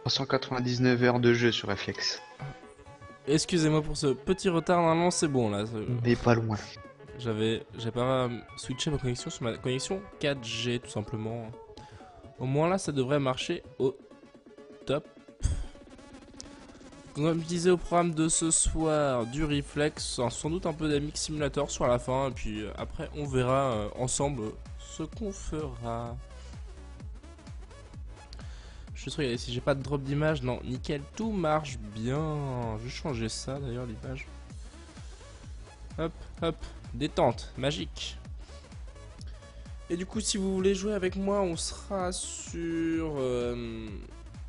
399 heures de jeu sur FX. Excusez-moi pour ce petit retard, normalement c'est bon là. On n'est pas loin. J'ai pas switché ma connexion sur ma connexion 4G tout simplement. Au moins là ça devrait marcher au top. Comme je disais au programme de ce soir, du Reflex, sans doute un peu d'Amic Simulator sur la fin, et puis après on verra ensemble ce qu'on fera. Je suis regarder si j'ai pas de drop d'image. Non, nickel, tout marche bien. Je vais changer ça d'ailleurs, l'image. Hop, hop, détente, magique. Et du coup, si vous voulez jouer avec moi, on sera sur...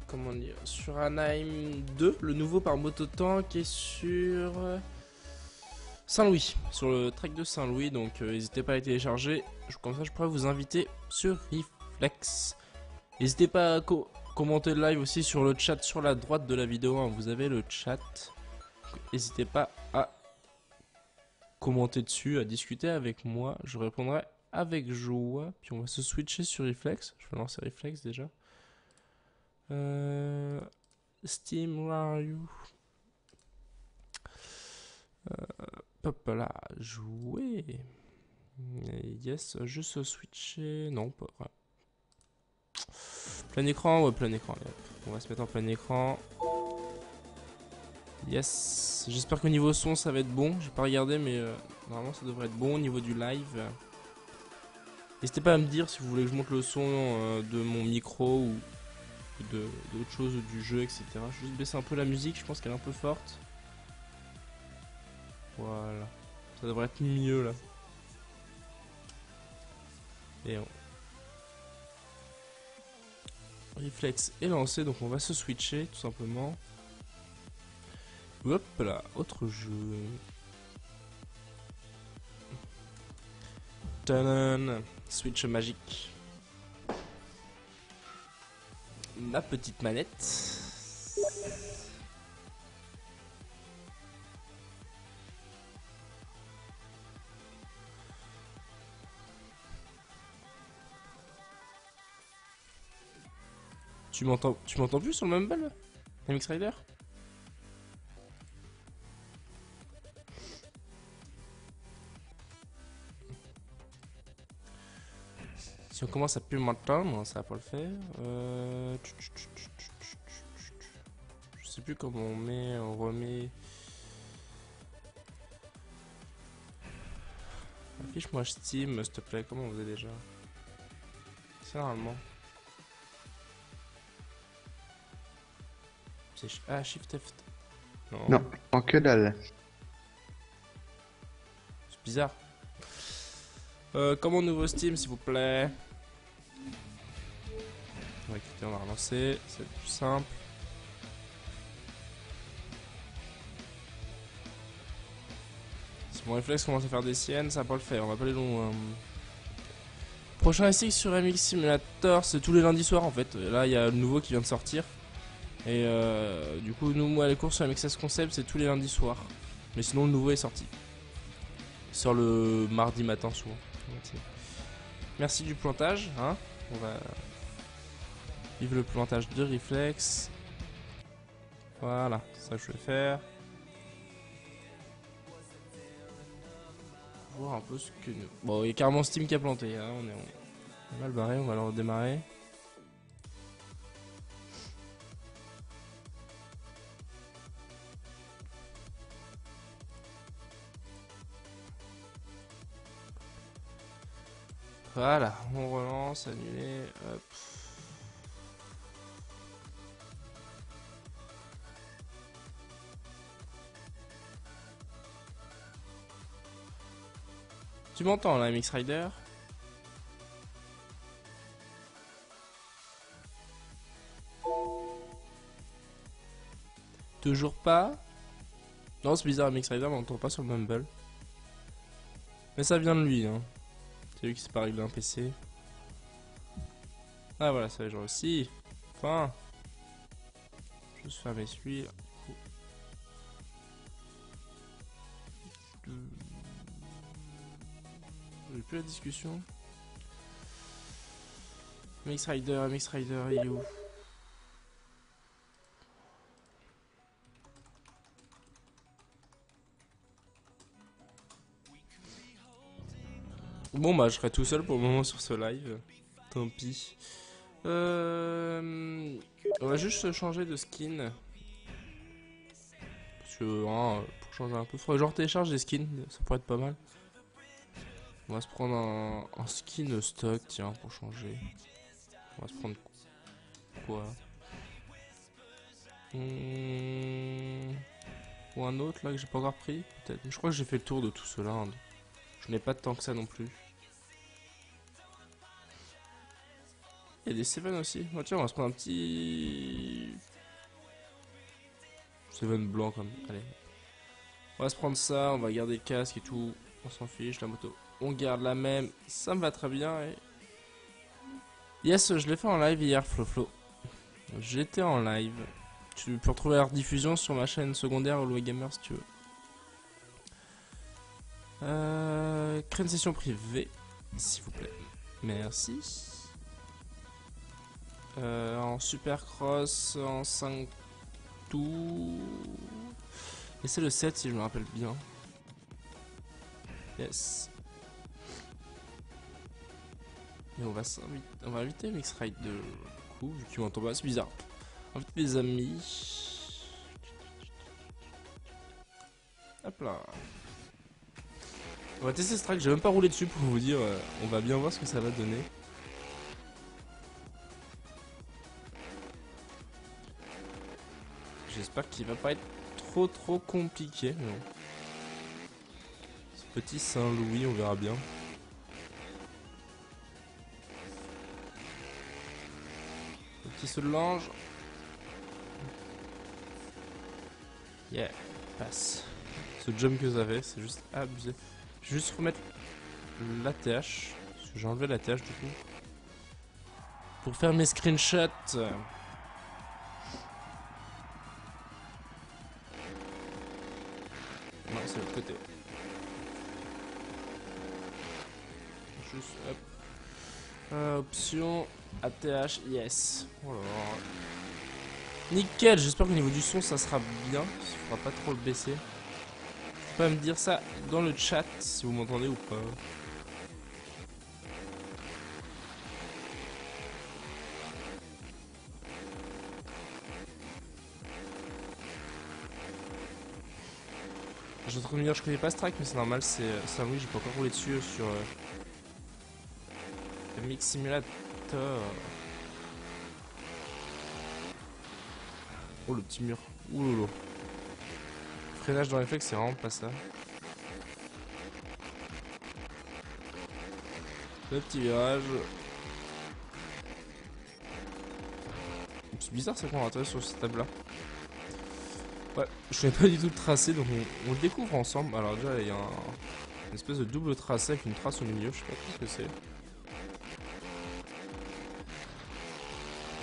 comment dire, sur Anaheim 2, le nouveau par Mototank, et sur... Saint-Louis, sur le trek de Saint-Louis, donc n'hésitez pas à les télécharger. Comme ça, je pourrais vous inviter sur Reflex. N'hésitez pas à commenter le live aussi sur le chat sur la droite de la vidéo, hein. Vous avez le chat. N'hésitez pas à commenter dessus, à discuter avec moi. Je répondrai avec joie. Puis on va se switcher sur Reflex. Je vais lancer Reflex déjà. Steam, where are you? Hop là, jouer. Yes, juste switcher. Non, pas vrai. Plein écran, ouais, plein écran. Allez, on va se mettre en plein écran. Yes, j'espère qu'au niveau son ça va être bon. J'ai pas regardé, mais normalement ça devrait être bon au niveau du live. N'hésitez pas à me dire si vous voulez que je monte le son de mon micro ou d'autres choses, du jeu, etc. Je vais juste baisser un peu la musique, je pense qu'elle est un peu forte. Voilà, ça devrait être mieux là. Et Reflex est lancé, donc on va se switcher tout simplement. Hop là, autre jeu. Tadam, switch magique. Ma petite manette. Tu m'entends plus sur le Mumble, MX Rider? Si on commence à plus m'entendre, ça va pas le faire. Je sais plus comment on remet. Affiche-moi Steam, s'il te plaît. Comment on faisait déjà? C'est normalement. Ah, Shift F. Non. Non, en que dalle. C'est bizarre. Comment nouveau Steam, s'il vous plaît? On va quitter, on va relancer. C'est plus simple. Si mon réflexe commence à faire des siennes, ça va pas le faire. On va pas aller loin. Prochain SX sur MX Simulator, c'est tous les lundis soirs en fait. Là, il y a le nouveau qui vient de sortir. Et du coup, moi, les courses sur MXS Concept, c'est tous les lundis soirs. Mais sinon, le nouveau est sorti. Il sort le mardi matin souvent. Merci du plantage, hein. On va vivre le plantage de Reflex. Voilà, ça je vais faire. Voir un peu ce que nous... Bon, il y a carrément Steam qui a planté, hein. On est mal barré, on va le redémarrer. Voilà, on relance, annuler, hop. Tu m'entends là, MX Rider? Toujours pas? Non, c'est bizarre, MX Rider, on n'entend pas sur le Mumble. Mais ça vient de lui, hein. C'est lui qui s'est pas réglé un PC. Ah voilà, ça va, genre aussi. Enfin. Juste fermer celui-là. J'ai plus la discussion. MX Rider, il est où? Bon bah je serai tout seul pour le moment sur ce live. Tant pis. On va juste changer de skin. Parce que hein, pour changer un peu, faudrait genre télécharge des skins, ça pourrait être pas mal. On va se prendre un skin stock, tiens, pour changer. On va se prendre quoi? Ou un autre là que j'ai pas encore pris, peut-être. Je crois que j'ai fait le tour de tout cela. Hein. Je n'ai pas de temps que ça non plus. Il y a des Seven aussi. Oh, tiens, on va se prendre un petit Seven blanc comme. Allez. On va se prendre ça, on va garder le casque et tout. On s'en fiche, la moto. On garde la même. Ça me va très bien. Et... Yes, je l'ai fait en live hier, Flo. J'étais en live. Tu peux retrouver la rediffusion sur ma chaîne secondaire Louis Gamer si tu veux. Créer une session privée, s'il vous plaît. Merci. En supercross, en 5 tours. Et c'est le 7 si je me rappelle bien. Yes. Et on va inviter Mixride de coup, vu qu'il m'entend pas, c'est bizarre. On invite mes amis. Hop là. On va tester ce track, j'ai même pas roulé dessus pour vous dire, on va bien voir ce que ça va donner. J'espère qu'il va pas être trop compliqué. Non. Ce petit Saint-Louis, on verra bien. Le petit saut de l'ange. Yeah, passe. Ce jump que j'avais, c'est juste abusé. Je vais juste remettre l'ATH. Parce que j'ai enlevé l'ATH du coup. Pour faire mes screenshots. Non, c'est l'autre côté. Juste hop. Option ATH, yes. Oh là là. Nickel, j'espère qu'au niveau du son ça sera bien. Il faudra pas trop le baisser. Vous pouvez me dire ça dans le chat si vous m'entendez ou pas. Je suis en train de me dire, je connais pas ce track, mais c'est normal, c'est oui, j'ai pas encore roulé dessus sur le Mix Simulator. Oh le petit mur, oulolo. Freinage dans réflexe, c'est vraiment pas ça. Le petit virage. C'est bizarre ça qu'on va atterrir sur cette table là. Ouais, je connais pas du tout le tracé, donc on le découvre ensemble. Alors déjà, il y a une espèce de double tracé avec une trace au milieu, je sais pas trop ce que c'est.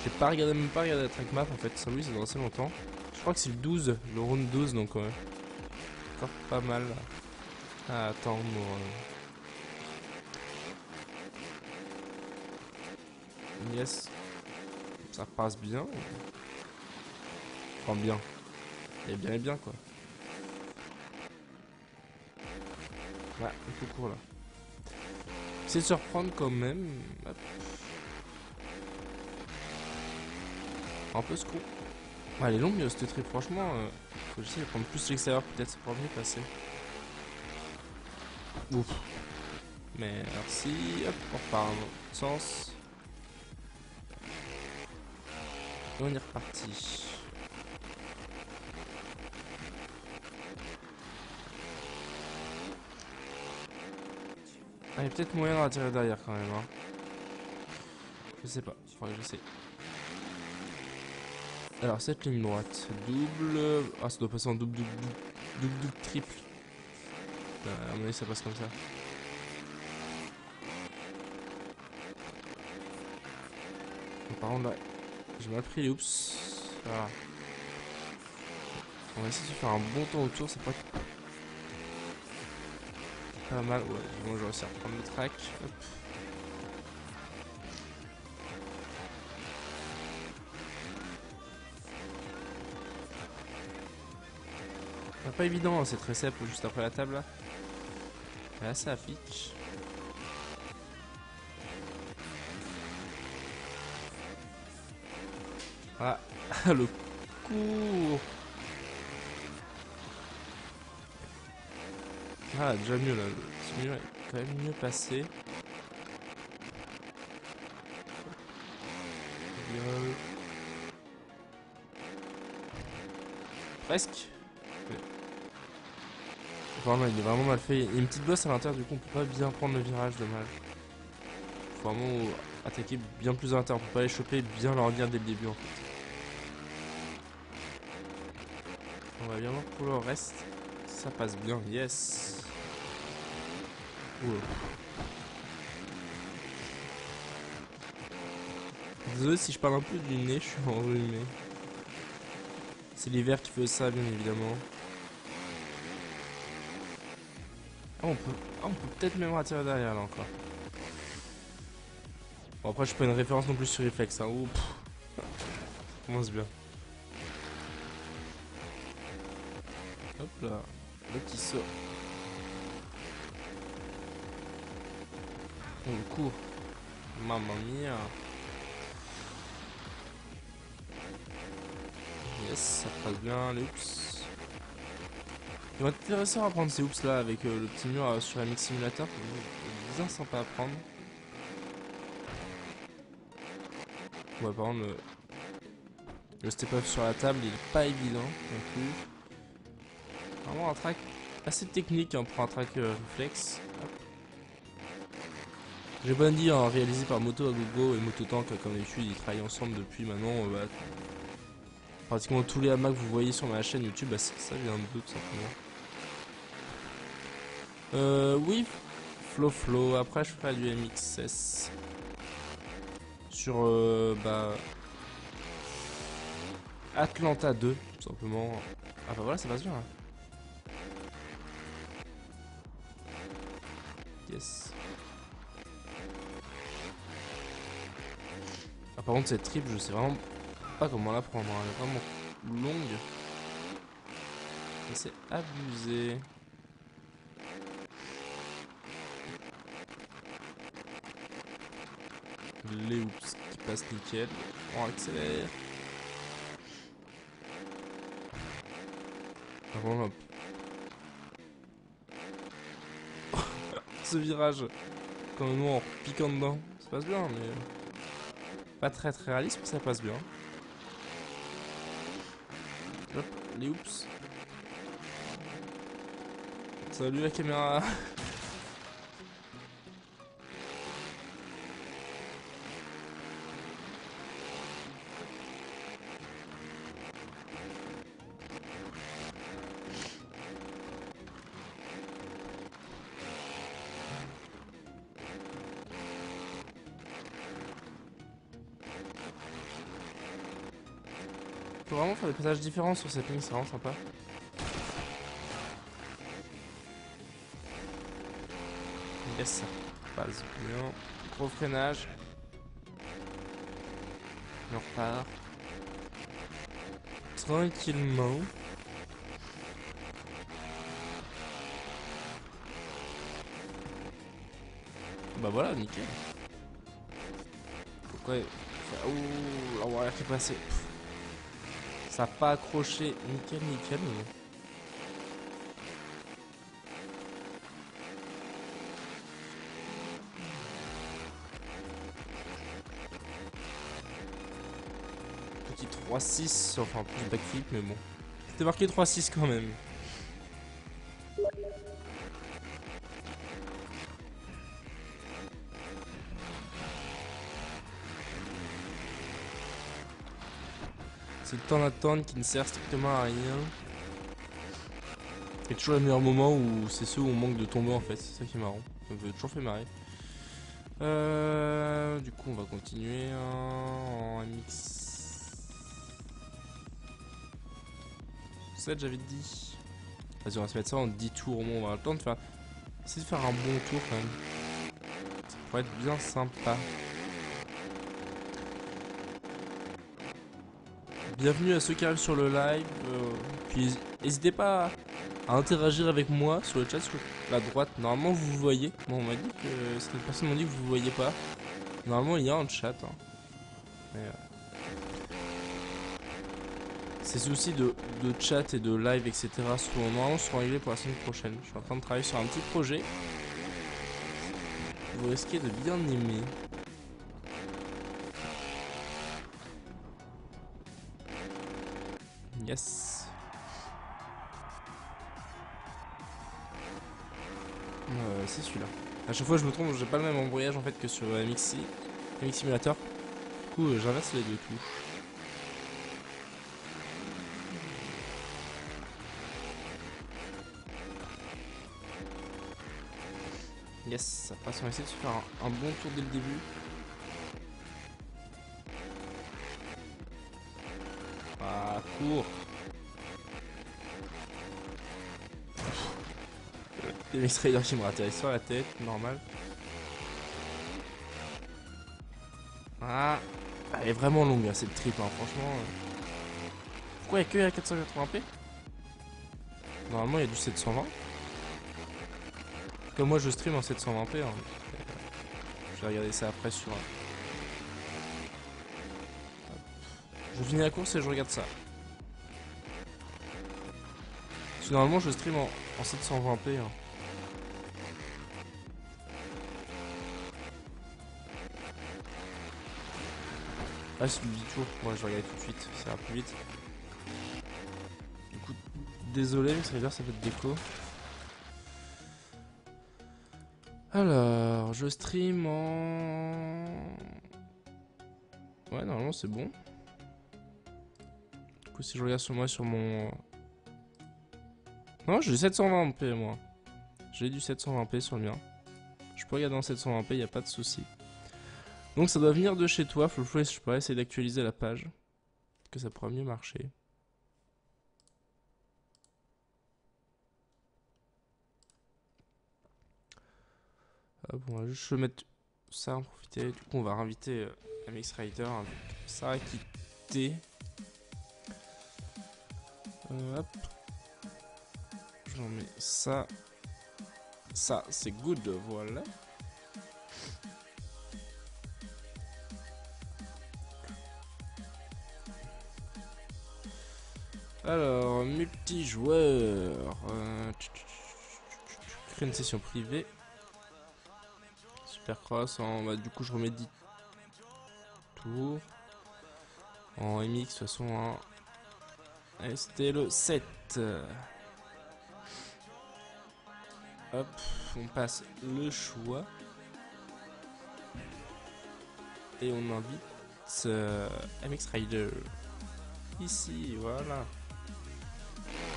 J'ai pas regardé, même pas regardé la track map en fait, ça oui, c'est dans assez longtemps. Je crois que c'est le 12, le round 12, donc encore pas mal à attendre. Yes, ça passe bien. Enfin bien. Et bien quoi. Ouais, un peu court là. C'est de se reprendre quand même. Hop. Un peu ce coup. Ah, elle est longue cette trip, franchement. Faut que j'essaie de prendre plus l'extérieur, peut-être ça pourra mieux passer. Ouf. Merci. Hop, on repart dans l'autre sens. Et on est reparti. Ah, il y a peut-être moyen de retirer derrière quand même. Hein. Je sais pas, faudrait que j'essaie. Alors, cette ligne droite, double. Ah, ça doit passer en double, triple. À mon avis, ça passe comme ça. Par contre, là, j'ai mal pris les oups. Voilà. On va essayer de faire un bon tour autour, c'est pas mal. Ouais, bon, je vais réussir à reprendre le track. Hop. Pas évident, hein, c'est très simple juste après la table là. Là ça pique. Ah, le coup. Ah, déjà mieux là. Le mur est quand même mieux passé. Presque. Mais... Vraiment, il est vraiment mal fait. Il y a une petite bosse à l'intérieur, du coup, on peut pas bien prendre le virage, dommage. Faut vraiment attaquer bien plus à l'intérieur. On peut pas les choper, bien leur dire dès le début en fait. On va bien voir pour le reste. Ça passe bien, yes. Ouh. Désolé si je parle un peu du nez, je suis enrhumé. C'est l'hiver qui fait ça, bien évidemment. Ah, on peut peut-être même retirer derrière là encore. Bon, après, je suis pas une référence non plus sur Reflex. Hein. Ouh, ça commence bien. Hop là, le petit saut. Oh, le coup. Mamma mia. Yes, ça passe bien, les oups. Il va être intéressant à prendre ces oups là avec le petit mur sur la Mix Simulator. C'est bien sympa à prendre. Ouais, par contre, le step up sur la table, il est pas évident non plus. Vraiment un track assez technique hein, pour un track réflexe. J'ai bien dit, hein, réalisé par Moto Agogo et Moto Tank, comme d'habitude, ils travaillent ensemble depuis maintenant. Bah, pratiquement tous les hamacs que vous voyez sur ma chaîne YouTube, bah, ça vient d'eux tout simplement. Oui, Flow. Après, je ferai du MXS sur bah, Atlanta 2, tout simplement. Ah bah voilà, ça passe bien. Là. Yes. Ah, par contre, cette trip, je sais vraiment pas comment la prendre. Hein. Elle est vraiment longue. Et c'est abusé. Les oups qui passent nickel. On accélère. Ah, bon, ce virage, quand nous en piquant dedans, ça passe bien, mais pas très réaliste, mais ça passe bien. Hop, les oups. Salut la caméra. Faut vraiment faire des passages différents sur cette ligne, c'est vraiment sympa. Yes, ça passe bien. Gros freinage. On repart. Tranquillement. Bah voilà, nickel. Pourquoi ouh, la wire qui est passée. Ça n'a pas accroché. Nickel. Mais... Petit 3-6, enfin plus backflip, mais bon. C'était marqué 3-6 quand même. C'est le temps d'attendre qui ne sert strictement à rien. Et toujours le meilleur moment où c'est ceux où on manque de tomber en fait, c'est ça qui est marrant. Ça me fait toujours fait marrer. Du coup on va continuer en MX 7 j'avais dit. Vas-y on va se mettre ça en 10 tours au moins, on va avoir le temps de faire. Essayer de faire un bon tour quand même. Ça pourrait être bien sympa. Bienvenue à ceux qui arrivent sur le live. Puis n'hésitez pas à interagir avec moi sur le chat sur la droite. Normalement vous voyez. Bon on m'a dit que certaines personnes m'ont dit que vous voyez pas. Normalement il y a un chat. Hein. Mais, ces soucis de chat et de live, etc. seront réglés pour la semaine prochaine. Je suis en train de travailler sur un petit projet. Vous risquez de bien aimer. Yes. C'est celui-là. À chaque fois je me trompe, j'ai pas le même embrayage en fait que sur MX Simulator. Du coup j'inverse les deux touches. Yes, ça passe, on va essayer de se faire un bon tour dès le début. Ah, cours. Des Mix Rider qui me ratterrissent sur la tête, normal. Ah, elle est vraiment longue cette trip, hein, franchement. Pourquoi il n'y a que à 480p? Normalement il y a du 720. Comme moi je stream en 720p. Hein. Je vais regarder ça après sur... Je finis la course et je regarde ça. Parce que normalement je stream en 720p. Hein. Ah c'est le tour, moi je vais regarder tout de suite, ça va plus vite. Du coup, désolé, mais ça veut dire que ça fait de déco. Alors, je stream en... Ouais, normalement c'est bon. Du coup, si je regarde sur moi, sur mon... Non, j'ai du 720p moi. J'ai du 720p sur le mien. Je peux regarder en 720p, y a pas de souci. Donc ça doit venir de chez toi, je pourrais essayer d'actualiser la page. Que ça pourra mieux marcher. Hop, on va juste mettre ça, en profiter. Du coup, on va inviter MX Rider avec Sarah Kitté. Hop. Je mets ça. Ça, c'est good, voilà. Alors, multijoueur. Créer une session privée. Supercross. Bah, du coup, je remets 10 tours. En MX, de toute façon, hein. Allez, c'était le 7. Hop, on passe le choix. Et on invite MX Rider. Ici, voilà.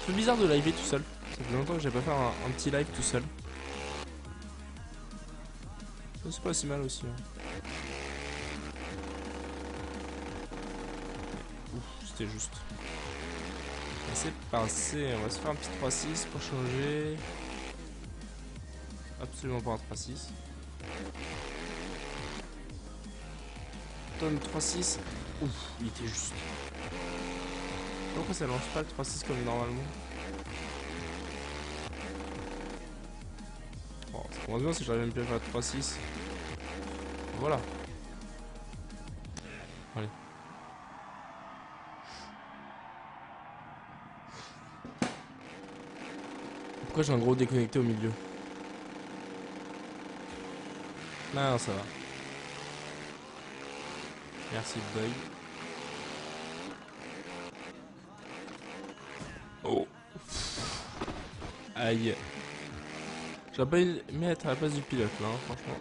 C'est bizarre de liver tout seul. Ça fait longtemps que j'ai pas fait un petit live tout seul. C'est pas si mal aussi. Hein. Ouf, c'était juste. C'est passé. On va se faire un petit 3-6 pour changer. Absolument pas un 3-6. Tonne 3-6. Ouf, il était juste. Pourquoi ça lance pas le 3-6 comme normalement? Oh, ça commence bien si j'arrive même plus à faire le 3-6. Voilà. Allez. Pourquoi j'ai un gros déconnecté au milieu? Non, ça va. Merci bug. Oh. Aïe. J'aurais pas eu mettre à la place du pilote là, hein, franchement.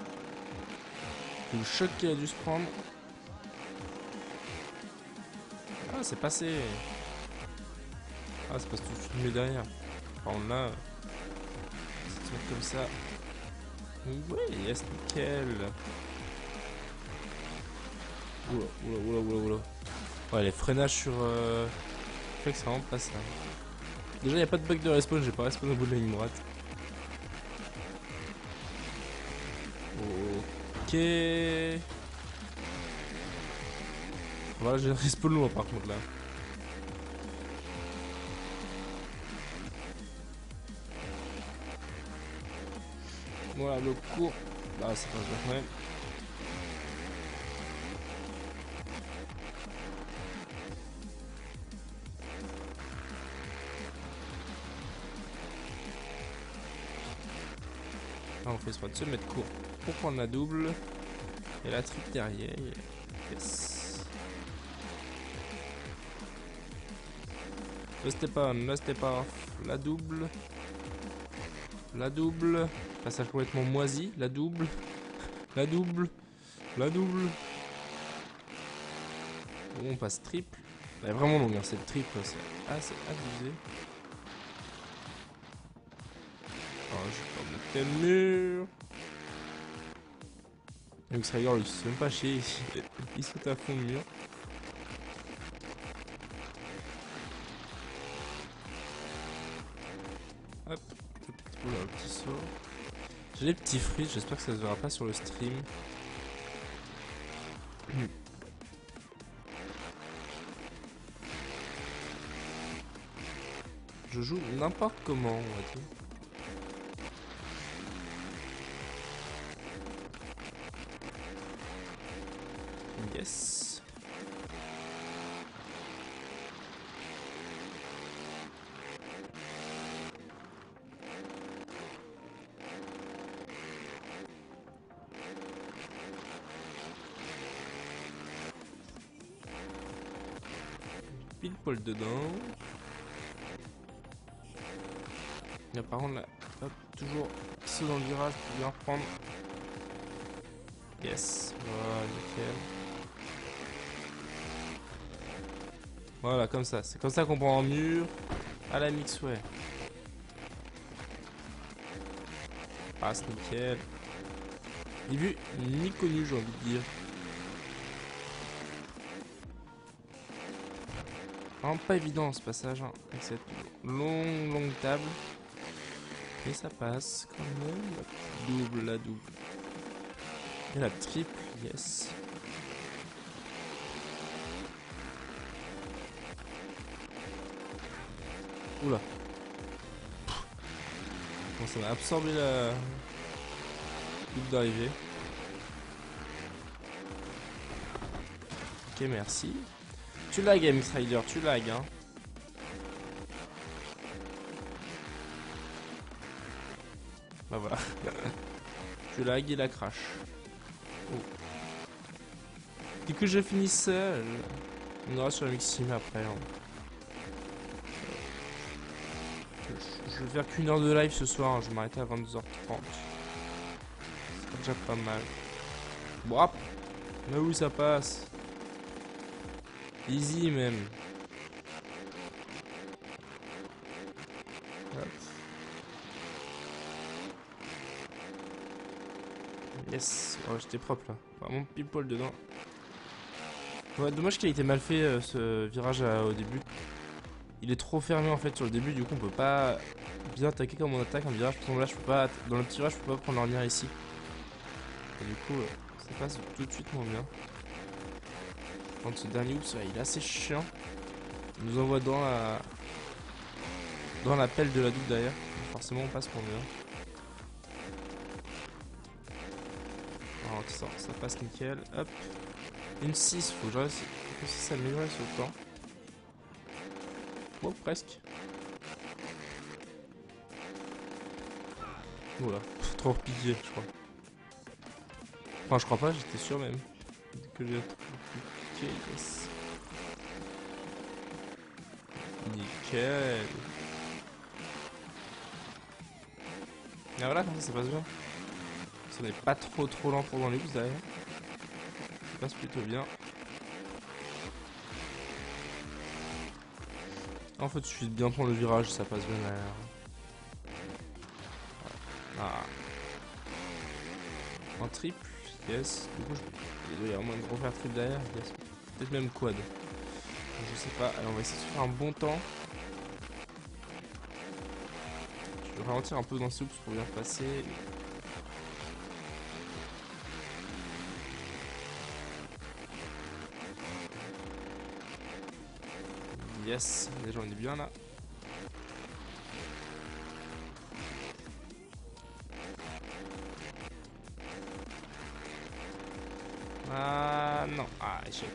Le choc qu'il a dû se prendre. Ah, c'est passé. Ah, c'est parce que tu te mets derrière. Par contre là, ça se met comme ça. Ouais, yes, nickel. Oula, oula, oula, oula, oula. Ouais, les freinages sur... fait que c'est vraiment pas ça. Déjà, il n'y a pas de bug de respawn, j'ai pas respawn au bout de la ligne droite. Ok. Voilà, j'ai respawn loin par contre là. Voilà, le cours. Bah, c'est pas bien quand même. Là, on fait exprès de se mettre court pour prendre la double. Et la triple derrière. Yes. Le step on, le step off. La double. La double. Passage complètement moisi. La double. La double. La double. Bon, on passe triple. Elle est vraiment longue, hein, cette triple. C'est assez abusé. Oh, je vais pas monter le mur. Donc ça rigole, il se fait même pas chier. Il saute à fond le mur. Hop. Oula, le petit saut. J'ai les petits frites, j'espère que ça se verra pas sur le stream. Je joue n'importe comment, on va dire. Yes. Pile poil dedans. Là, par contre, là, hop, toujours saut dans le virage pour bien reprendre. Yes, voilà, nickel. Voilà, comme ça. C'est comme ça qu'on prend en mur à la mixway. Passe nickel. Ni vu, ni connu, j'ai envie de dire. Vraiment pas évident ce passage, hein, avec cette longue table. Et ça passe quand même. La double, la double. Et la triple, yes. Oula. Bon, ça m'a absorbé la double d'arrivée. Ok, merci. Tu lag, MX Rider, tu lag, hein. Bah voilà. Tu lag et la crash. Oh. Du coup, je finis seul. On ira sur la Mixime après. Hein. Je vais faire qu'une heure de live ce soir. Hein. Je vais m'arrêter à 22h30. C'est déjà pas mal. Bon, mais où ça passe? Easy même. Hop. Yes, oh, j'étais propre là. Vraiment pile poil dedans. Ouais, dommage qu'il ait été mal fait ce virage au début. Il est trop fermé en fait sur le début, du coup on peut pas bien attaquer comme on attaque un virage. Parce que là, je peux pas, dans le petit virage, je peux pas prendre l'ornière ici. Et du coup, ça passe tout de suite moins bien. Quand ce dernier oups, il est assez chiant. Il nous envoie dans la pelle de la double derrière. Forcément, on passe moins bien. Alors, ça passe nickel. Hop. Une 6, faut que je réussisse à s'améliorer sur le temps. Oh, presque. Oula, trop repiqué, je crois. Enfin, je crois pas, j'étais sûr même. Que j'ai trop piqué, yes. Nickel. Ah voilà, comme ça passe bien. Ça n'est pas trop lent pour dans les boosts derrière. Ça passe plutôt bien. En fait, il suffit de bien prendre le virage, ça passe bien derrière. Ah. En triple, yes. Du coup, il y a au moins de refaire triple derrière, yes. Peut-être même quad. Je sais pas. Alors, on va essayer de faire un bon temps. Je vais ralentir un peu dans ce oups pour bien passer. Yes, déjà on est bien là. Ah non, ah échec.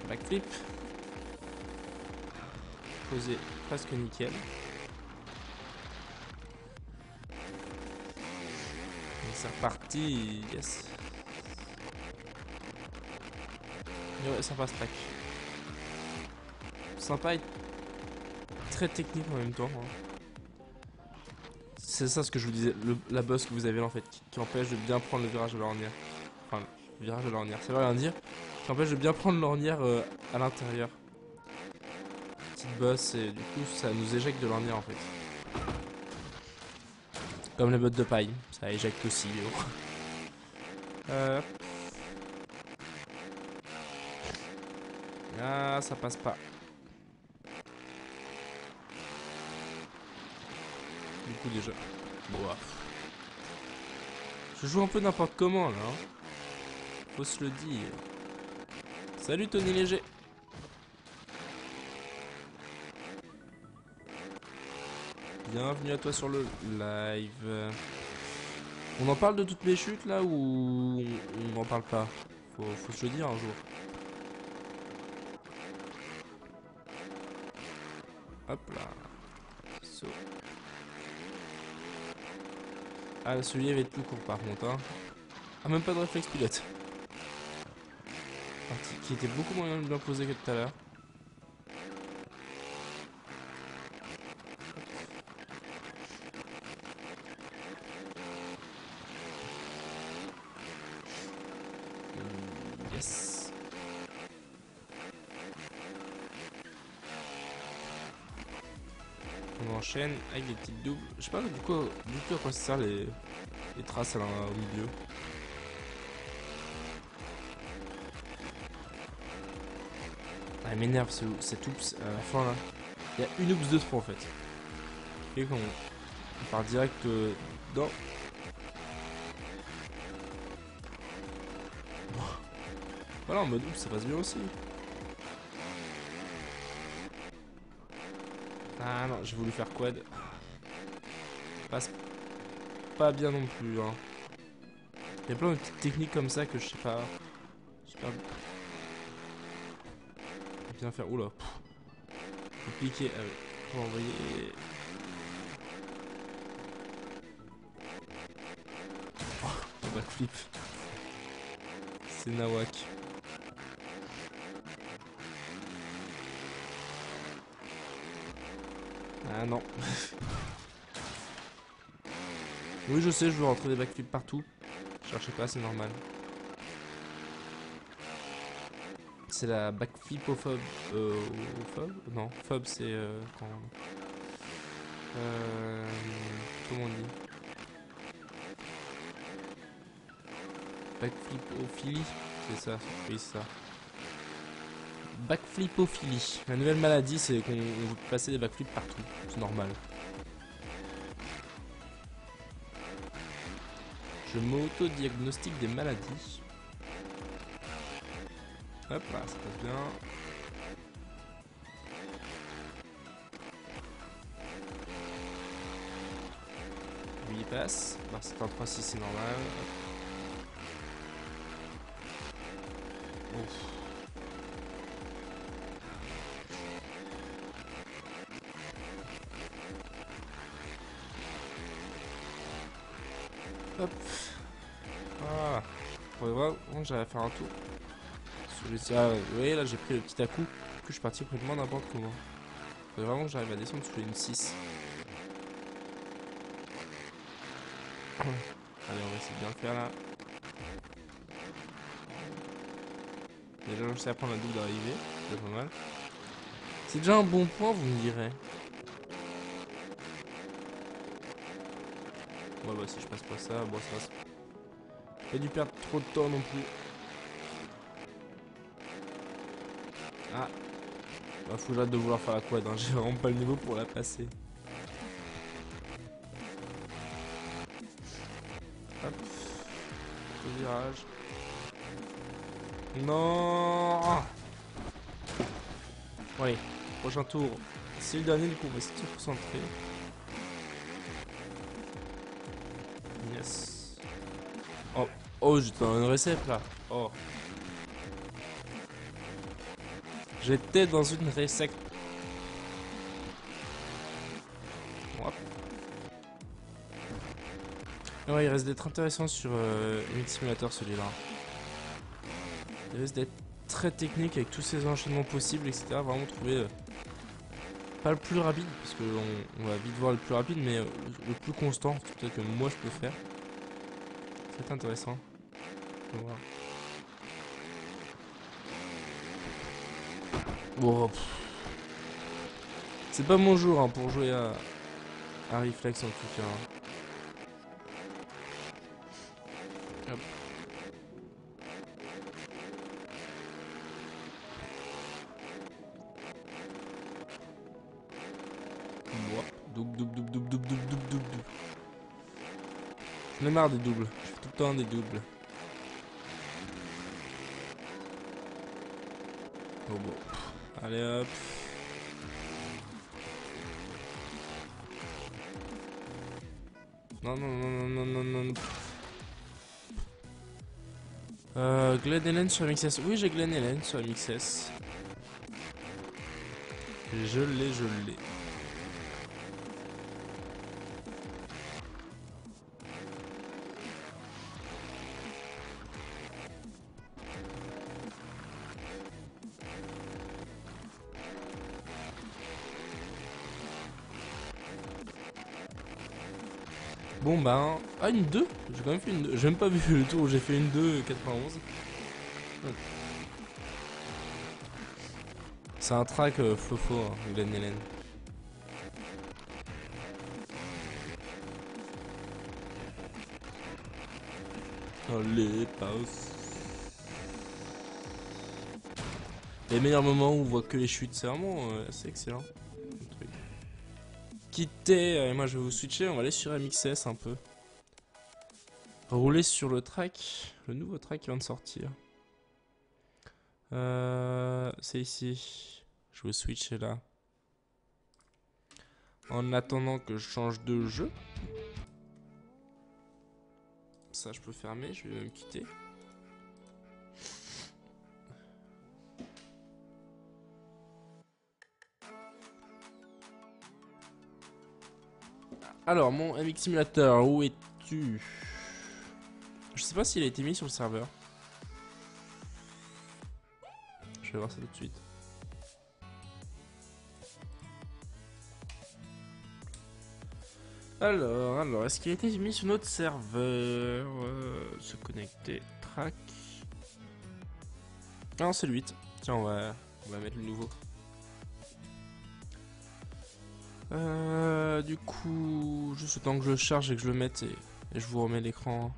Backflip. posé presque nickel. Et c'est reparti, yes. Et ouais, sympa stack. Sympa et très technique en même temps. C'est ça ce que je vous disais, la bosse que vous avez là en fait, qui empêche de bien prendre le virage de l'ornière. Enfin, le virage de l'ornière, ça veut rien dire. Qui empêche de bien prendre l'ornière à l'intérieur. Petite bosse et du coup ça nous éjecte de l'ornière en fait. Comme les bottes de paille, ça éjecte aussi. Ah, ça passe pas. Du coup déjà. Bon, je joue un peu n'importe comment là. Faut se le dire. Salut Tony Léger. Bienvenue à toi sur le live. On en parle de toutes mes chutes là ou on n'en parle pas? Faut se le dire un jour. Hop là. So. Ah, celui-là va être plus court par contre. Hein. Ah, même pas de réflexe pilote. Qui était beaucoup moins bien posé que tout à l'heure. Yes. On enchaîne avec des petites doubles. Je sais pas du coup à quoi ça sert les traces au milieu. Ah, elle m'énerve cette oops à la fin là. Il y a une oops de trop en fait. Et quand on part direct dans. Voilà, en mode oups, ça passe bien aussi. Ah non, j'ai voulu faire quad. Passe pas bien non plus. Hein. Il y a plein de petites techniques comme ça que je sais pas. Super bien faire. Oula. Compliqué. Ah oui. On va envoyer. Oh, backflip. C'est nawak. Ah non. Oui, je sais, je veux rentrer des backflips partout. Cherchez pas, c'est normal. C'est la backflipophobe. Phobe? Non, phobe c'est quand. Comment on dit? Backflipophilie? C'est ça, oui, c'est ça. Backflipophilie. La nouvelle maladie, c'est qu'on veut passer des backflips partout. C'est normal. Je m'auto-diagnostique des maladies. Hop là, ça passe bien. Lui il passe. Bah, c'est un 3-6, c'est normal. Ouf. Hop. Ah. Faudrait vraiment que j'arrive à faire un tour. Ah, vous voyez là j'ai pris le petit à-coup. Que je suis parti complètement n'importe comment. Faudrait vraiment que j'arrive à descendre sous une 6. Allez, on va essayer de bien le faire là. Déjà je sais apprendre la double d'arrivée. C'est pas mal. C'est déjà un bon point vous me direz. Ouais bah si je passe pas ça, bon ça passe. Pas dû perdre trop de temps non plus. Ah. Bah faut que j'arrête de vouloir faire la quad, hein. J'ai vraiment pas le niveau pour la passer. Hop. Le virage. Non. Bon, allez, prochain tour. C'est le dernier du coup, on va essayer de se concentrer. Yes. Oh, oh j'étais dans une recette là. Oh. J'étais dans une recette. Ouais, il reste d'être intéressant sur Mix Simulator celui-là. Il reste d'être très technique avec tous ces enchaînements possibles, etc. Vraiment trouver pas le plus rapide, parce qu'on va vite voir le plus rapide, mais le plus constant, peut-être que moi je peux faire. C'est intéressant. On va voir. Bon, c'est pas mon jour hein, pour jouer à Reflex en tout cas. Hop. Double, double, double, double, double, double, double, double. J'en ai marre des doubles. Je fais tout le temps des doubles. Oh bon. Allez hop. Non, non, non, non, non, non, non. Glen Helen sur MXS. Oui, j'ai Glen Helen sur MXS. Je l'ai, je l'ai. Bon bah, ah une 2. J'ai quand même fait une 2. J'ai même pas vu le tour où j'ai fait une 2 91. C'est un track fofo, hein, Glen Helen. Allez, pause. Les meilleurs moments où on voit que les chutes, c'est vraiment assez excellent. Quitter, et moi je vais vous switcher, on va aller sur MXS un peu. Rouler sur le track, le nouveau track qui vient de sortir. C'est ici. Je vais switcher là. En attendant que je change de jeu. Ça je peux fermer, je vais même quitter. Alors mon MX Simulator, où es-tu? Je sais pas s'il a été mis sur le serveur. Je vais voir ça tout de suite. Alors, est-ce qu'il a été mis sur notre serveur? Se connecter, track. Non, c'est le 8. Tiens, on va mettre le nouveau. Du coup, juste le temps que je le charge et que je le mette et je vous remets l'écran.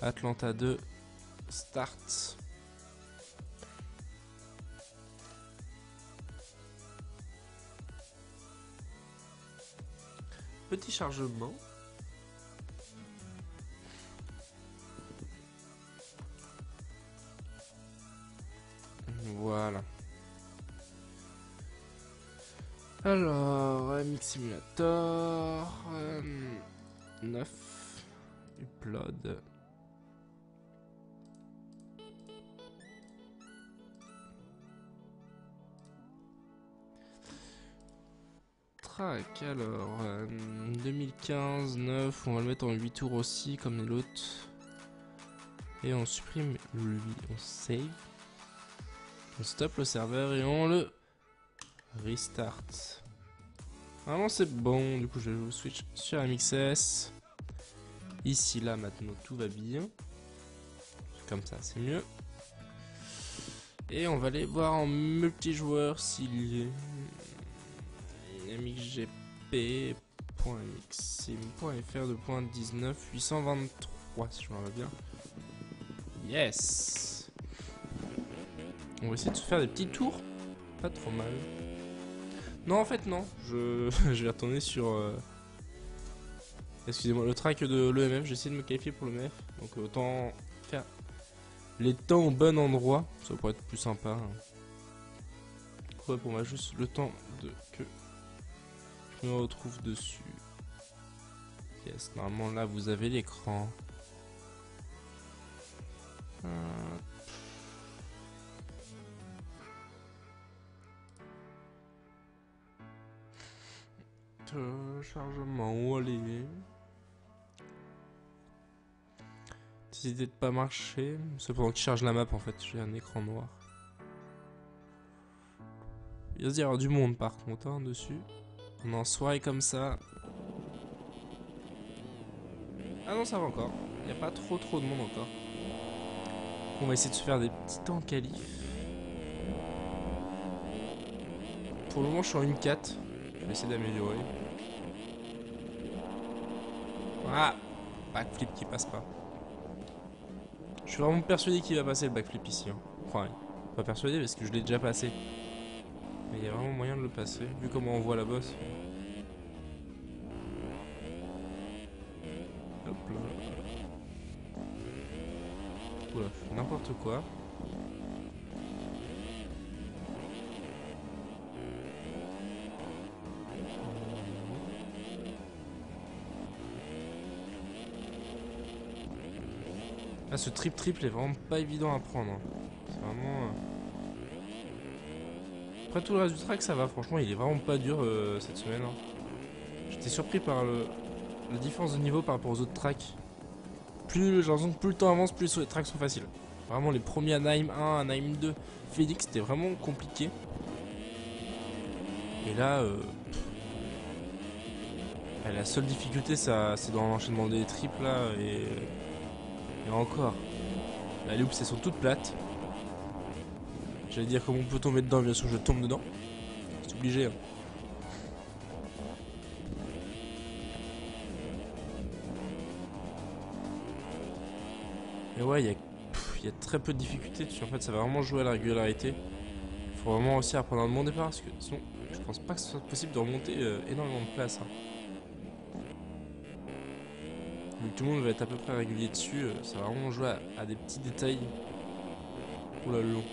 Atlanta 2, start. Petit chargement. Voilà. Alors, MX Simulator 9 upload. Track, alors 2015 9, on va le mettre en 8 tours aussi comme l'autre. Et on supprime lui, on save. On stoppe le serveur et on le restart. Vraiment c'est bon, du coup je vais vous switch sur MXS. Ici là maintenant tout va bien. Comme ça c'est mieux. Et on va aller voir en multijoueur s'il y a mxgp.mxsim.fr de .19 823 si je me rappelle bien. Yes. On va essayer de se faire des petits tours. Pas trop mal. Non en fait non. Je vais retourner sur... Excusez-moi, le track de l'EMF. J'ai essayé de me qualifier pour l'EMF. Donc autant faire les temps au bon endroit. Ça pourrait être plus sympa. Hein. Ouais, pour moi juste le temps de que je me retrouve dessus. Yes, normalement là vous avez l'écran. Chargement, où aller? Décidé de pas marcher. C'est pendant qu'il charge la map en fait, j'ai un écran noir. Il y a du monde par contre hein, dessus. On est en soirée comme ça. Ah non ça va encore. Il n'y a pas trop de monde encore. On va essayer de se faire des petits temps qualif. Pour le moment je suis en 1-4. Je vais essayer d'améliorer. Ah, backflip qui passe pas. Je suis vraiment persuadé qu'il va passer le backflip ici. Hein. Enfin, pas persuadé parce que je l'ai déjà passé. Mais il y a vraiment moyen de le passer, vu comment on voit la bosse. Hop là. Oula, je fais n'importe quoi. Ah, ce triple est vraiment pas évident à prendre. Hein. C'est vraiment... Après tout le reste du track ça va, franchement il est vraiment pas dur cette semaine. Hein. J'étais surpris par la différence de niveau par rapport aux autres tracks. J'ai l'impression que plus le temps avance, plus les tracks sont faciles. Vraiment les premiers Anaheim 1, Anaheim 2, Phoenix c'était vraiment compliqué. Et là, la seule difficulté c'est dans l'enchaînement des triples là et encore. La loop c'est sont toutes plates. J'allais dire comment on peut tomber dedans, bien sûr je tombe dedans. C'est obligé. Hein. Et ouais, il y a très peu de difficultés dessus. En fait, ça va vraiment jouer à la régularité. Il faut vraiment aussi apprendre à mon départ parce que sinon, je pense pas que ce soit possible de remonter énormément de place. Hein. Donc, tout le monde va être à peu près régulier dessus. Ça va vraiment jouer à des petits détails. Oula, le long.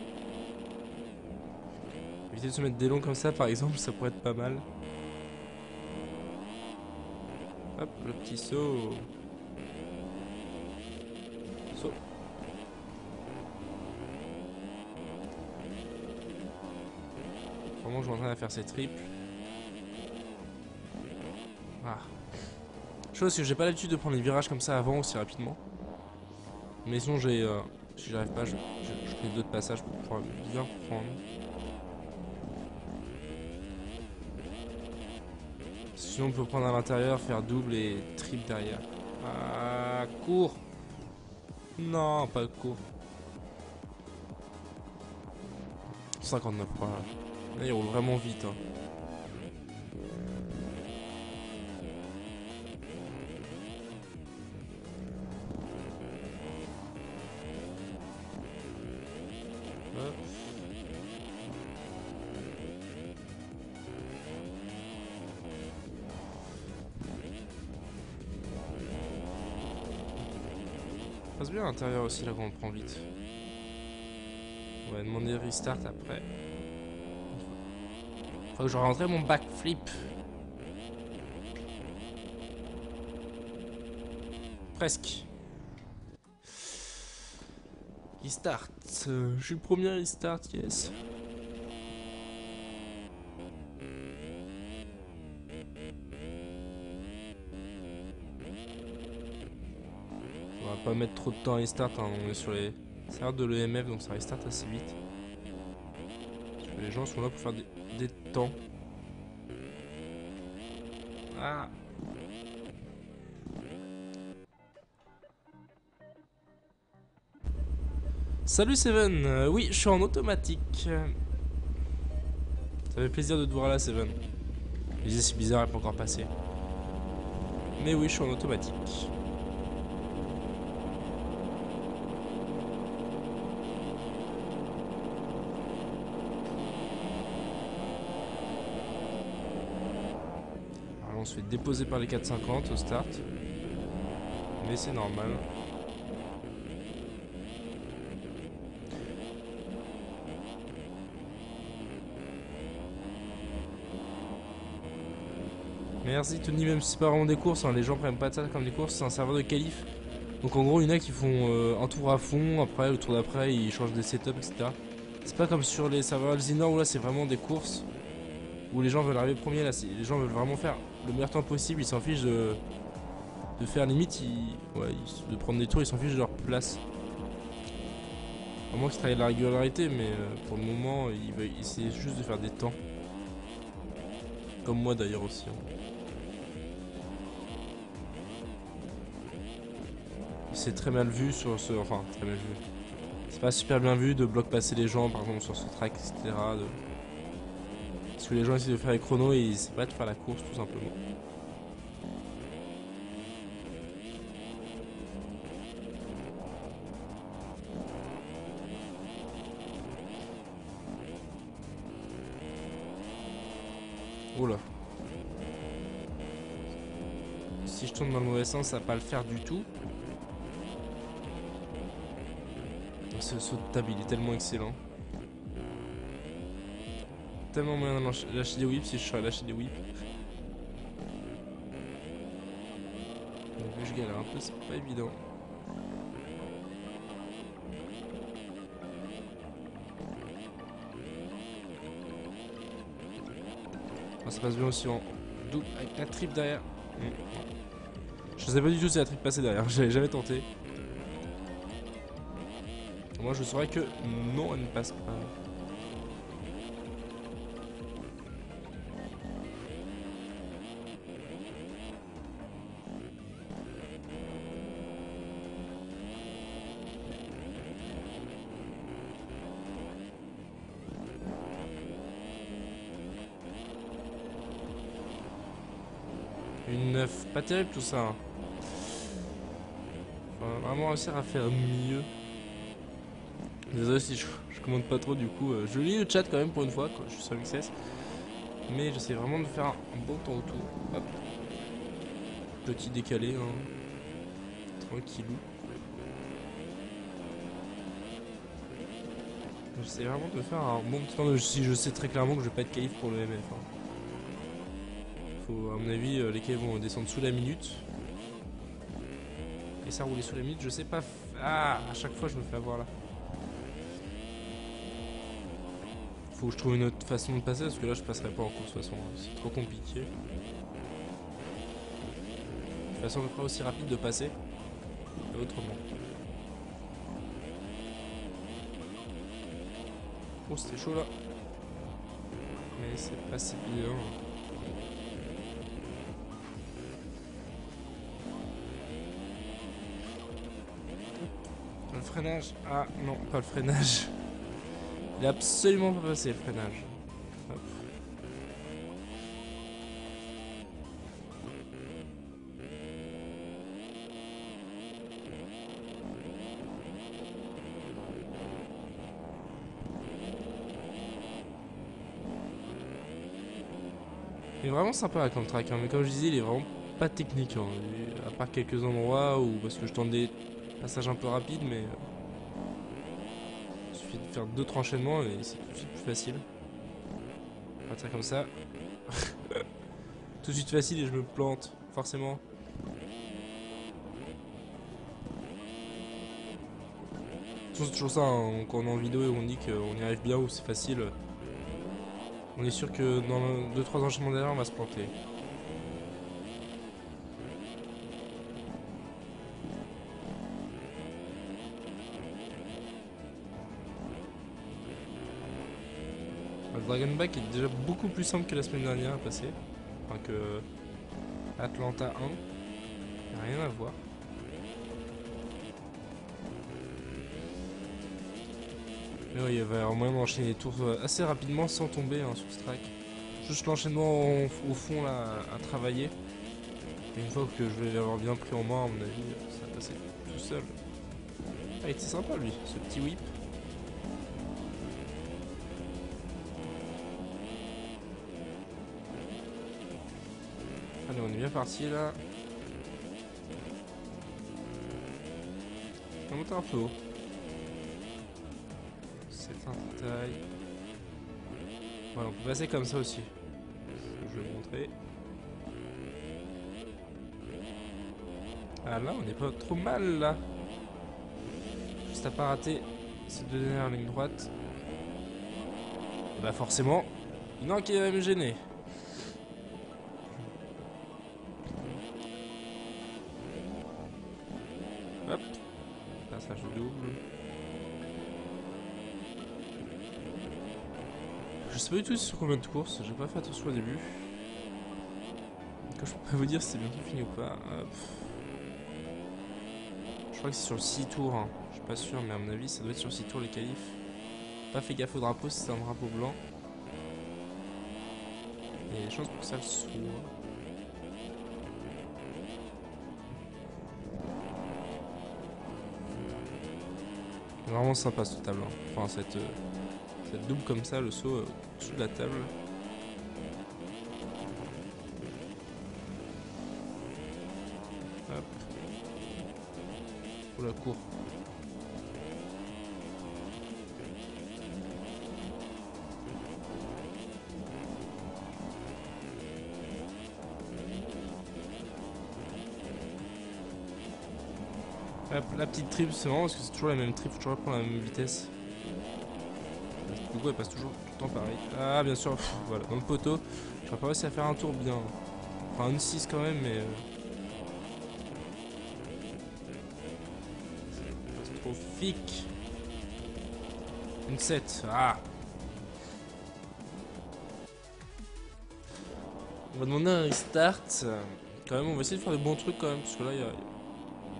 Éviter de se mettre des longs comme ça, par exemple, ça pourrait être pas mal. Hop, le petit saut. Saut. Vraiment, je m'entraîne à faire ces triples. Ah. Chose que j'ai pas l'habitude de prendre les virages comme ça avant aussi rapidement. Mais sinon, si j'arrive pas, je fais d'autres passages pour pouvoir bien prendre. Sinon, on peut prendre à l'intérieur, faire double et triple derrière. Ah, cours! Non, pas court. 59 points. Là, il roule vraiment vite. Hein. Hop. Passe bien à l'intérieur aussi là quand on le prend vite. On va demander restart après. Faut que je rentre mon backflip. Presque. Restart. Je suis le premier restart, yes. On va pas mettre trop de temps à restart, hein. On est sur les serveurs de l'EMF donc ça restart assez vite. Parce que les gens sont là pour faire des temps. Ah. Salut Seven, oui je suis en automatique. Ça fait plaisir de te voir là Seven. Je disais c'est bizarre, elle peut encore passer. Mais oui je suis en automatique. Alors on se fait déposer par les 450 au start. Mais c'est normal. Merci Tony, même si c'est pas vraiment des courses, hein, les gens prennent pas ça comme des courses, c'est un serveur de qualif. Donc en gros il y en a qui font un tour à fond, après le tour d'après ils changent des setups etc. C'est pas comme sur les serveurs Elsinore où là c'est vraiment des courses où les gens veulent arriver premier, là les gens veulent vraiment faire le meilleur temps possible, ils s'en fichent de de faire limite, de prendre des tours, ils s'en fichent de leur place. À moins qu'ils travaillent de la régularité, mais pour le moment, ils veulent essayer juste de faire des temps. Comme moi d'ailleurs aussi. Hein. C'est très mal vu sur ce... Enfin, très mal vu. C'est pas super bien vu de bloc passer les gens, par exemple, sur ce track, etc. Parce que les gens essaient de faire les chronos et ils essaient pas de faire la course, tout simplement. Oh là. Si je tourne dans le mauvais sens, ça va pas le faire du tout. Ce saut de table, il est tellement excellent. Tellement moyen de lâcher des whips si je serais lâché des whips. Donc je galère un peu, c'est pas évident. Oh, ça passe bien aussi en double avec la trip derrière. Je sais pas du tout si la trip passait derrière, j'avais jamais tenté. Moi je saurais que non, elle ne passe pas. Une 9, pas terrible tout ça. Hein. Faut vraiment réussir à faire mieux. Désolé si je commande pas trop du coup. Je lis le chat quand même pour une fois quand je suis sur XS. Mais j'essaie vraiment de faire un bon temps autour. Hop. Petit décalé, hein. Tranquillou. J'essaie vraiment de faire un bon petit temps. Si je sais très clairement que je vais pas être qualif pour le MF. Hein. Faut, à mon avis, les qualifs vont descendre sous la minute. Et ça rouler sous la minute, je sais pas. Ah, à chaque fois je me fais avoir là. Faut que je trouve une autre façon de passer parce que là je passerai pas en course de toute façon. C'est trop compliqué. De toute façon, pas aussi rapide de passer. Et autrement. Oh, c'était chaud là. Mais c'est pas si bien. Le freinage. Ah non, pas le freinage. Il est absolument pas passé le freinage. Hop. Il est vraiment sympa comme track, hein, mais comme je disais, il est vraiment pas technique. Hein, à part quelques endroits où parce que je tente des passages un peu rapides, mais il suffit de faire 2-3 enchaînements et c'est tout de suite plus facile. Partir comme ça. Tout de suite facile et je me plante, forcément. C'est toujours ça, hein, quand on est en vidéo et on dit qu'on y arrive bien ou c'est facile. On est sûr que dans 2-3 enchaînements derrière, on va se planter. Le Dragon Back est déjà beaucoup plus simple que la semaine dernière à passer. Enfin que Atlanta 1. Il n'y a rien à voir. Mais oui, il va y avoir moyen d'enchaîner les tours assez rapidement sans tomber hein, sur ce track. Juste l'enchaînement au fond là à travailler. Et une fois que je vais l'avoir bien pris en main, à mon avis, ça va passer tout seul. Ah, il était sympa lui, ce petit whip. Allez, on est bien parti là. On va monter un peu haut. C'est un détail. Voilà, on peut passer comme ça aussi. Je vais vous montrer. Ah là, on n'est pas trop mal là. Juste à pas rater ces deux dernières lignes droites. Et bah forcément, non qui va me gêner. Hop. Passage double. Je sais pas du tout sur combien de courses, j'ai pas fait attention au début. Donc je peux pas vous dire si c'est bientôt fini ou pas. Hop. Je crois que c'est sur le 6 tours, hein. Je suis pas sûr, mais à mon avis ça doit être sur 6 tours les qualifs. Pas fait gaffe au drapeau si c'est un drapeau blanc. Il y a des chances pour que ça le soit. Vraiment sympa ce table, hein. Enfin cette double comme ça, le saut au-dessus de la table. Hop. Pour la cour. La petite triple, c'est marrant parce que c'est toujours la même triple, toujours prendre la même vitesse. Du coup, elle passe toujours tout le temps pareil. Ah, bien sûr, voilà, dans le poteau. J'aurais pas réussi à faire un tour bien. Enfin, une 6 quand même, mais. Catastrophique. Une 7. Ah! On va demander un restart. Quand même, on va essayer de faire des bons trucs quand même, parce que là,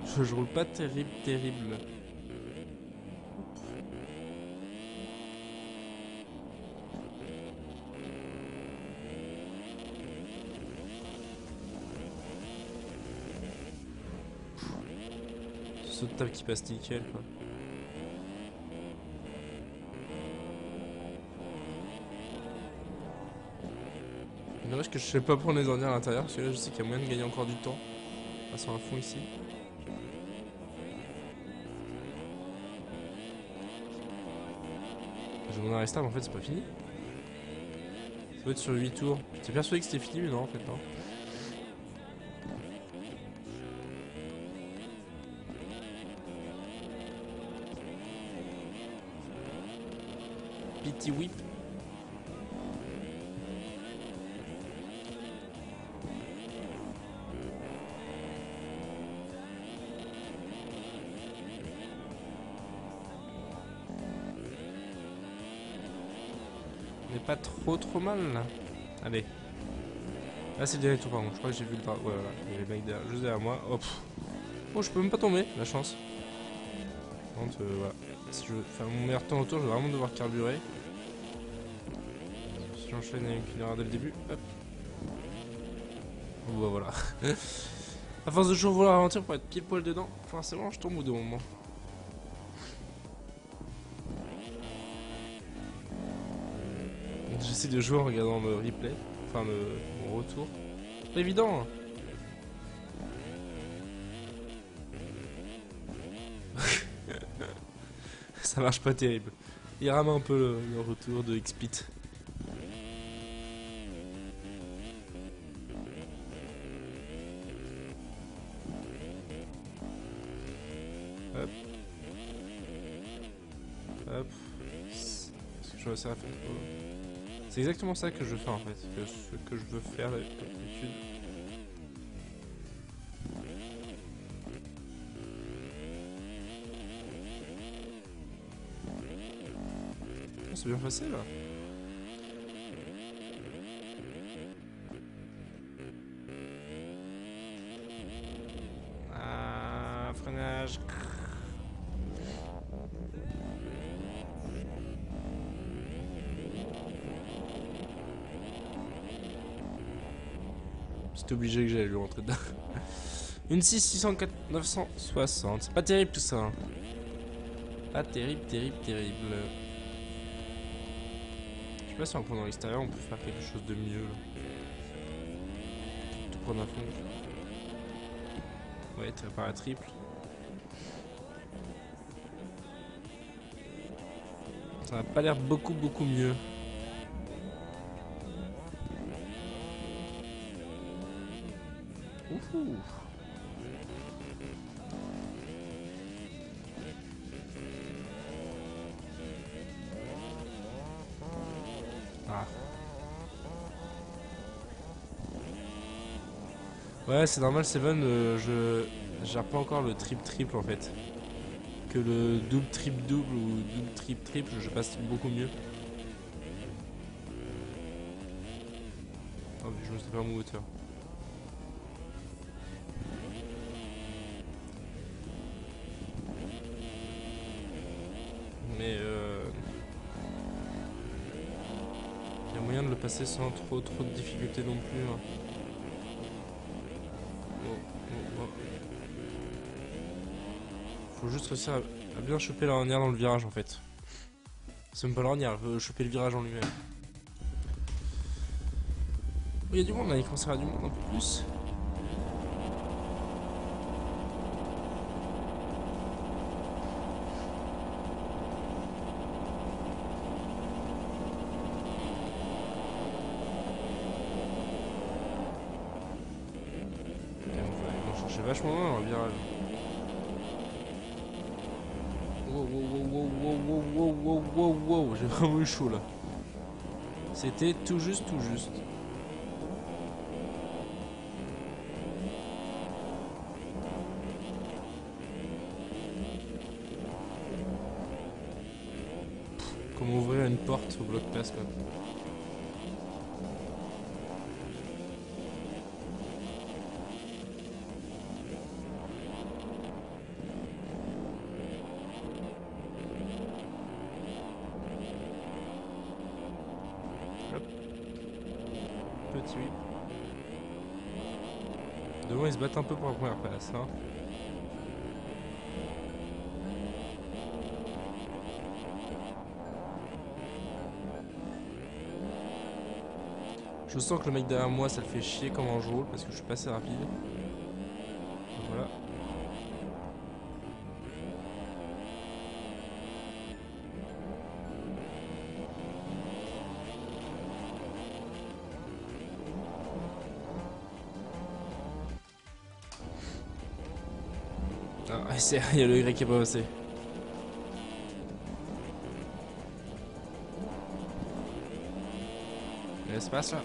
je roule pas terrible. Ce table qui passe nickel, quoi. Dommage que je sais pas prendre les ornières à l'intérieur, parce que là, je sais qu'il y a moyen de gagner encore du temps. Passons à fond ici. Je vais demander un restart, mais en fait, c'est pas fini. Ça doit être sur 8 tours. J'étais persuadé que c'était fini, mais non, en fait, non. Pity whip. On n'est pas trop mal là. Allez. Là c'est le dernier tour par contre. Je crois que j'ai vu le drapeau. Ouais, voilà. Il y a les mecs derrière, juste derrière moi. Hop. Oh, je peux même pas tomber. La chance. Donc voilà. Si je veux faire mon meilleur temps au tour, je vais vraiment devoir carburer. Si j'enchaîne avec une erreur dès le début. Hop. Oh, bah voilà. À force de toujours vouloir ralentir pour être pile poil dedans, forcément je tombe au bout d'un moment. J'essaie de jouer en regardant le replay, enfin mon retour. Pas évident. Ça marche pas terrible. Il rame un peu le retour de X-Pit. Hop. Hop. Est-ce que je vais réussir à faire? C'est exactement ça que je fais en fait. Ce que je veux faire d'habitude. Oh, c'est bien passé là. Ah, freinage. C'était obligé que j'allais lui rentrer dedans. Une 6, 604, 960. C'est pas terrible tout ça. Hein. Pas terrible. Je sais pas si en prenant l'extérieur on peut faire quelque chose de mieux là. Tout prendre à fond. Ouais, tu répares à triple. Ça n'a pas l'air beaucoup mieux. Ouhou. Ah. Ouais, c'est normal, Seven, Je gère pas encore le triple en fait. Que le double triple double ou double triple triple, je passe beaucoup mieux. Oh, je me suis fait un moteur. Mais y a moyen de le passer sans trop de difficultés non plus. Hein. Oh. Faut juste réussir à bien choper la lanière dans le virage en fait. C'est même pas la lanière, faut choper le virage en lui-même. Il y a du monde là, il commence à y avoir du monde un peu plus. Ils vont chercher vachement loin dans le virage. Wow, j'ai vraiment eu chaud là. C'était tout juste. Comment ouvrir une porte au bloc passe quoi. Hop. Petit oui. Devant ils se battent un peu pour la première place hein. Je sens que le mec derrière moi ça le fait chier comme un jour parce que je suis pas assez rapide. Donc voilà. Ah, c'est il y a le Y qui est pas passé. L'espace là.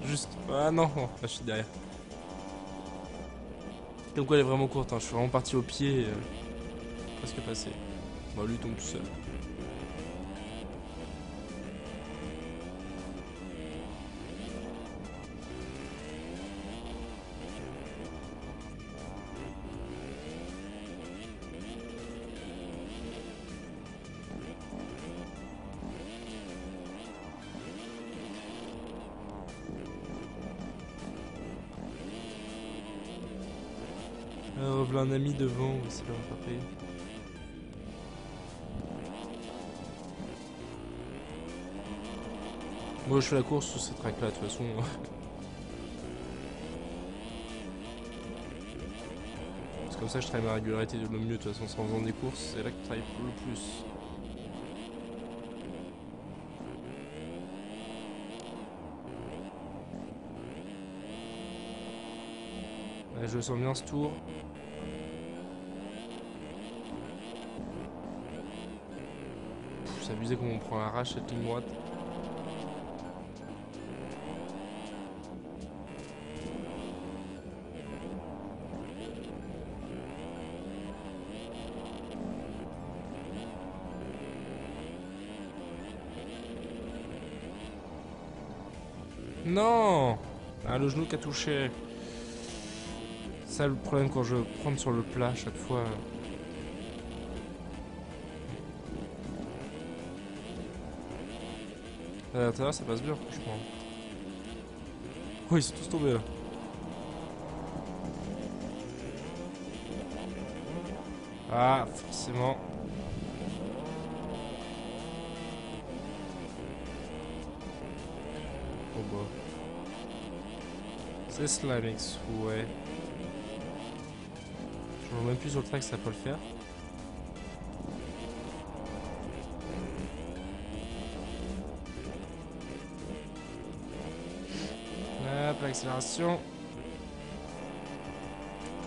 Juste. Ah non, là je suis derrière. Donc quoi elle est vraiment courte, hein. Je suis vraiment parti au pied et presque passé. Bah lui il tombe tout seul. Voilà un ami devant, on va essayer de le rattraper. Moi je fais la course sur ces tracks là de toute façon. C'est comme ça que je travaille ma régularité le mieux de toute façon, c'est en faisant des courses, c'est là que je travaille le plus. Ouais, je sens bien ce tour. C'est abusé comme on prend un rush cette ligne droite. Non! Ah, le genou qui a touché. Ça le problème quand je prends sur le plat à chaque fois. À l'intérieur ça passe bien franchement. Oh ils sont tous tombés là. Ah forcément. Oh bah. C'est Slimix, ouais. Je vois même plus sur le track ça peut le faire. Hop, l'accélération.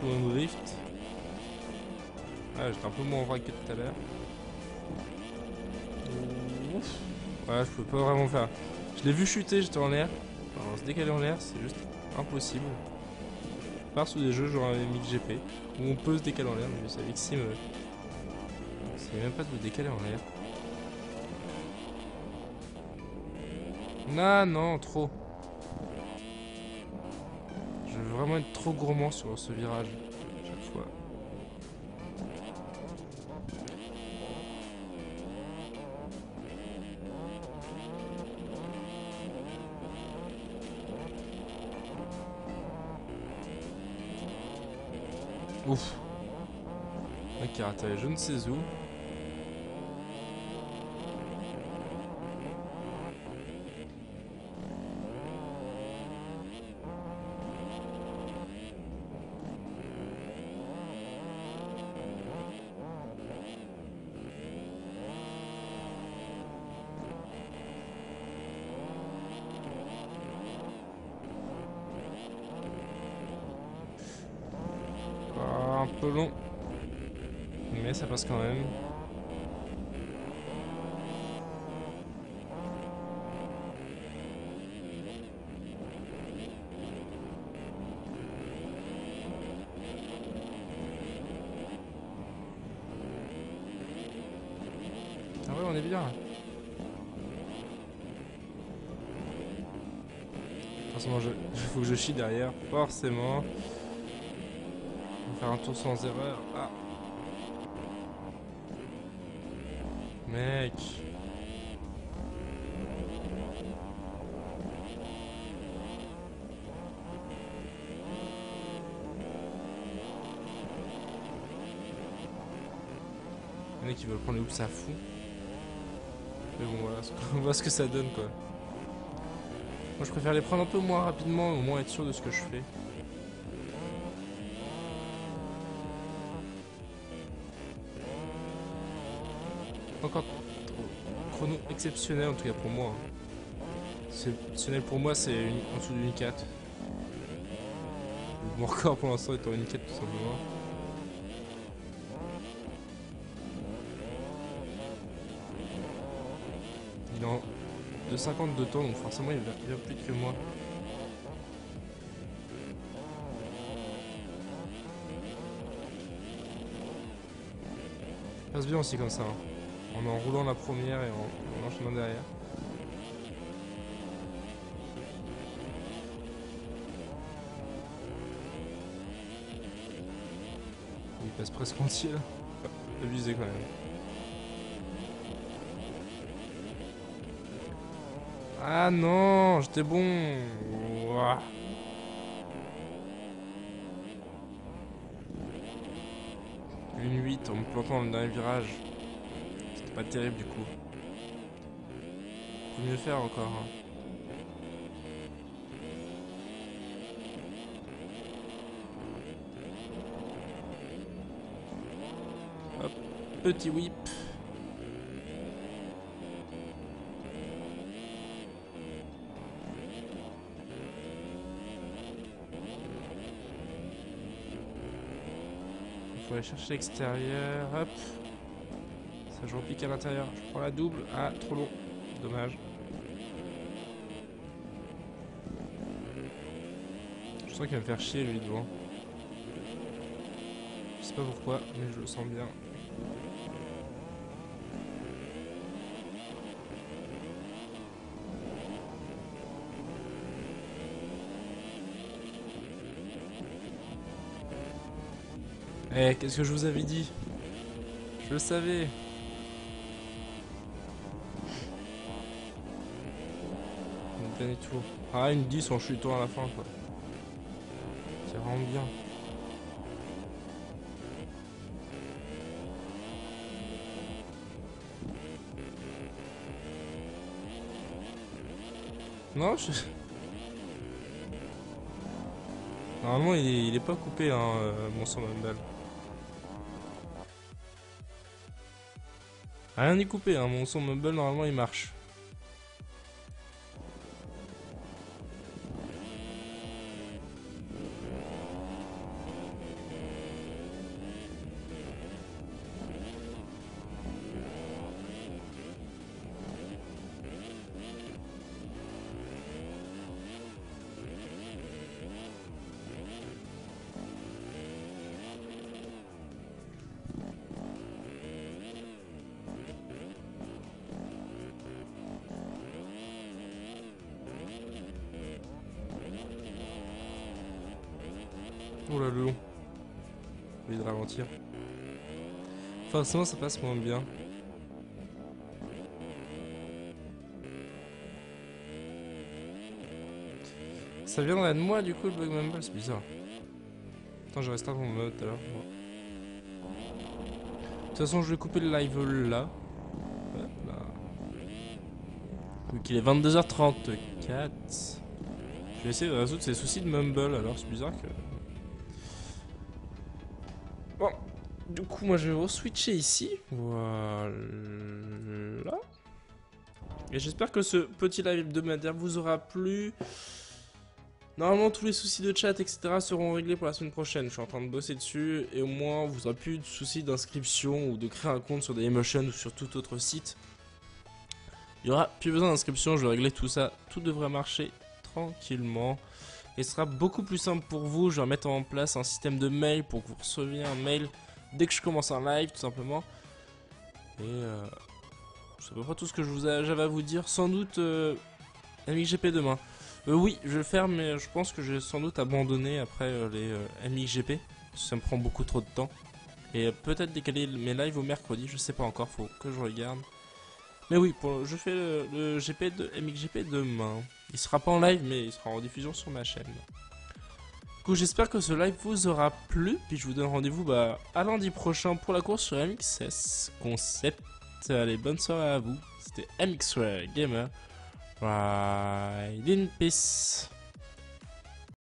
Tout un drift. Ah, j'étais un peu moins en vrac que tout à l'heure. Ouais, je peux pas vraiment faire. Je l'ai vu chuter, j'étais en l'air. Alors, se décaler en l'air, c'est juste impossible. part sous des jeux genre MXGP GP où on peut se décaler en l'air, mais c'est avec Sim. C'est même pas de vous décaler en l'air. Non, non, trop. Je veux vraiment être trop gourmand sur ce virage. Chaque fois. Ouf. Un qui a raté je ne sais où. Un peu long. Mais ça passe quand même. Ah ouais, on est bien là. Forcément, faut que je chie derrière. Forcément. On va faire un tour sans erreur. Ah. Mec. Les mecs qui veulent prendre les hoops, ça fout. Mais bon, voilà, on voit ce que ça donne quoi. Moi je préfère les prendre un peu moins rapidement, au moins être sûr de ce que je fais. Encore chrono exceptionnel en tout cas pour moi. Exceptionnel pour moi c'est en dessous d'une 4. Mon record pour l'instant est en une 4 tout simplement. Il est en 2,50 de temps donc forcément il va plus vite que moi. Ça passe bien aussi comme ça. Hein. En enroulant la première et en enchaînant derrière. Il passe presque entier là. Abusé quand même. Ah non, j'étais bon. Ouah. Une 8 en me plantant dans le dernier virage. C'était pas terrible du coup. Faut mieux faire encore. Hein. Hop, petit whip. Faut aller chercher l'extérieur. Hop. Ça je repique à l'intérieur. Je prends la double. Ah, trop long. Dommage. Je sens qu'il va me faire chier lui devant. Je sais pas pourquoi, mais je le sens bien. Eh, qu'est-ce que je vous avais dit? Je le savais. Une dernier tour. Ah, une 10 en chutant à la fin, quoi. C'est vraiment bien. Non, je... Normalement, il est pas coupé, hein, mon sang Mumble. Rien n'est coupé, hein, mon son Mumble, normalement, il marche. long. J'ai envie de ralentir. Forcément, ça passe moins bien. Ça viendrait de moi du coup le bug mumble, c'est bizarre. Attends, je reste mon mode tout à l'heure. De toute façon, je vais couper le live là. Hop là. Vu qu'il est 22h34. Je vais essayer de résoudre ces soucis de mumble, alors c'est bizarre que... Bon, du coup, moi je vais re-switcher ici. Voilà. Et j'espère que ce petit live hebdomadaire vous aura plu. Normalement, tous les soucis de chat, etc. seront réglés pour la semaine prochaine. Je suis en train de bosser dessus. Et au moins, vous n'aurez plus de soucis d'inscription ou de créer un compte sur Dailymotion ou sur tout autre site. Il n'y aura plus besoin d'inscription. Je vais régler tout ça. Tout devrait marcher tranquillement. Et ce sera beaucoup plus simple pour vous. Je vais mettre en place un système de mail pour que vous receviez un mail dès que je commence un live, tout simplement. Et c'est à peu près tout ce que j'avais à vous dire. Sans doute MXGP demain. Oui, je vais le faire, mais je pense que je vais sans doute abandonner après les MXGP. Ça me prend beaucoup trop de temps. Et peut-être décaler mes lives au mercredi, je sais pas encore, faut que je regarde. Mais oui, je fais le GP de MXGP demain. Il sera pas en live, mais il sera en diffusion sur ma chaîne. Du coup, j'espère que ce live vous aura plu. Puis je vous donne rendez-vous à lundi prochain pour la course sur MXS Concept. Allez, bonne soirée à vous. C'était MXRail Gamer. Ride in peace.